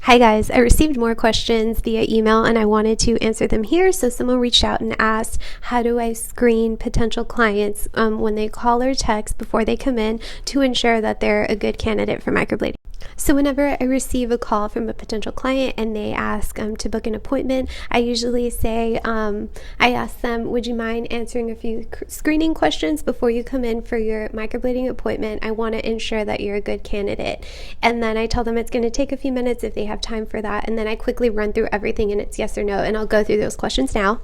Hi guys, I received more questions via email and I wanted to answer them here. So someone reached out and asked, how do I screen potential clients when they call or text before they come in to ensure that they're a good candidate for microblading? So whenever I receive a call from a potential client and they ask to book an appointment, I usually say, I ask them, would you mind answering a few screening questions before you come in for your microblading appointment? I want to ensure that you're a good candidate. And then I tell them it's going to take a few minutes if they have time for that. And then I quickly run through everything and it's yes or no. And I'll go through those questions now.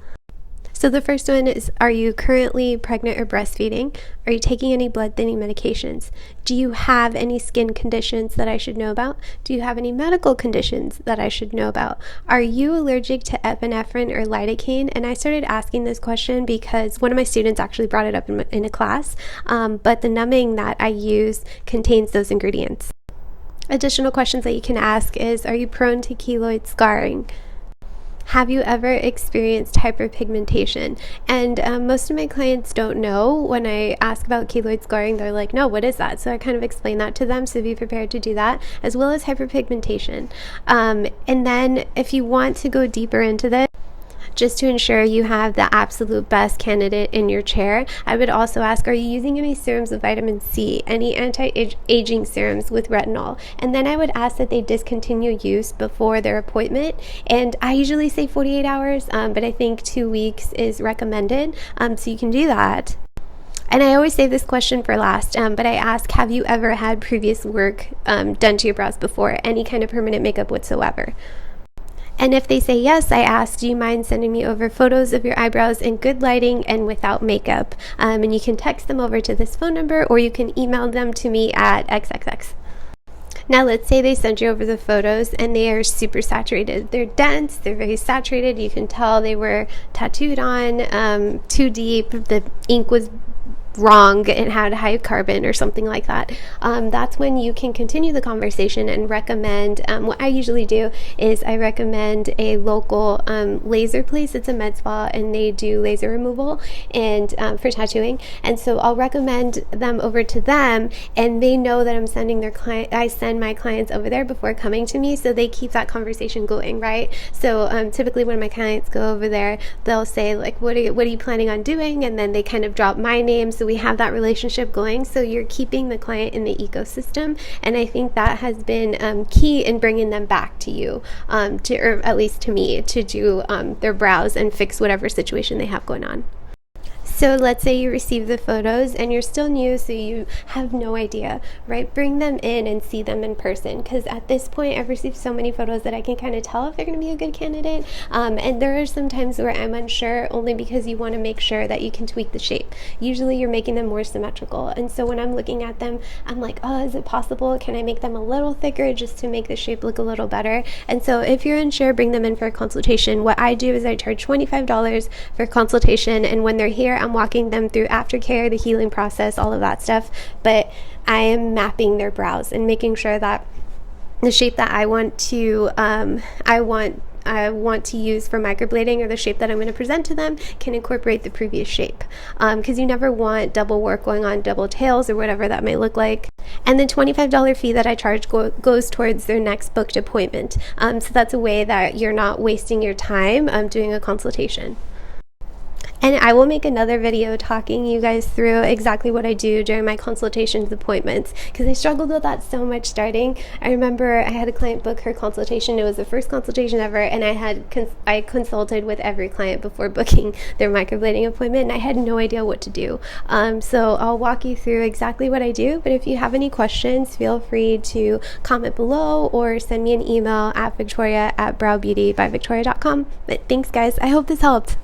So the first one is, are you currently pregnant or breastfeeding? Are you taking any blood thinning medications? Do you have any skin conditions that I should know about? Do you have any medical conditions that I should know about? Are you allergic to epinephrine or lidocaine? And I started asking this question because one of my students actually brought it up in a class, but the numbing that I use contains those ingredients. Additional questions that you can ask is, are you prone to keloid scarring? Have you ever experienced hyperpigmentation? And most of my clients don't know. When I ask about keloid scarring, they're like, no, what is that? So I kind of explain that to them, so be prepared to do that, as well as hyperpigmentation. And then if you want to go deeper into this, just to ensure you have the absolute best candidate in your chair, I would also ask, are you using any serums with vitamin C, any anti-aging serums with retinol? And then I would ask that they discontinue use before their appointment. And I usually say 48 hours, but I think 2 weeks is recommended, so you can do that. And I always save this question for last, but I ask, have you ever had previous work done to your brows before, any kind of permanent makeup whatsoever? And if they say yes, I ask, do you mind sending me over photos of your eyebrows in good lighting and without makeup? And you can text them over to this phone number, or you can email them to me at XXX. Now let's say they send you over the photos and they are super saturated. They're dense, they're very saturated. You can tell they were tattooed on too deep. The ink was wrong and had high carbon or something like that. That's when you can continue the conversation and recommend, what I usually do is I recommend a local laser place. It's a med spa and they do laser removal and for tattooing, and so I'll recommend them over to them, and they know that I'm sending their client. I send my clients over there before coming to me, so they keep that conversation going, right? So typically when my clients go over there, they'll say like, what are you planning on doing? And then they kind of drop my name, so we have that relationship going. So you're keeping the client in the ecosystem, and I think that has been key in bringing them back to you, or at least to me, to do their brows and fix whatever situation they have going on. So let's say you receive the photos and you're still new, so you have no idea, right? Bring them in and see them in person, because at this point I've received so many photos that I can kind of tell if they're going to be a good candidate. And there are some times where I'm unsure, only because you want to make sure that you can tweak the shape. Usually you're making them more symmetrical, and so when I'm looking at them, I'm like, oh, is it possible? Can I make them a little thicker just to make the shape look a little better? And so if you're unsure, bring them in for a consultation. What I do is I charge $25 for a consultation, and when they're here, I'm walking them through aftercare, the healing process, all of that stuff, but I am mapping their brows and making sure that the shape that I want to use for microblading, or the shape that I'm going to present to them, can incorporate the previous shape, because you never want double work going on double tails or whatever that may look like. And the $25 fee that I charge goes towards their next booked appointment, so that's a way that you're not wasting your time doing a consultation. And I will make another video talking you guys through exactly what I do during my consultations appointments, because I struggled with that so much starting. I remember I had a client book her consultation. It was the first consultation ever, and I consulted with every client before booking their microblading appointment, and I had no idea what to do. So I'll walk you through exactly what I do, but if you have any questions, feel free to comment below or send me an email at victoria@browbeautybyvictoria.com. But thanks guys, I hope this helped.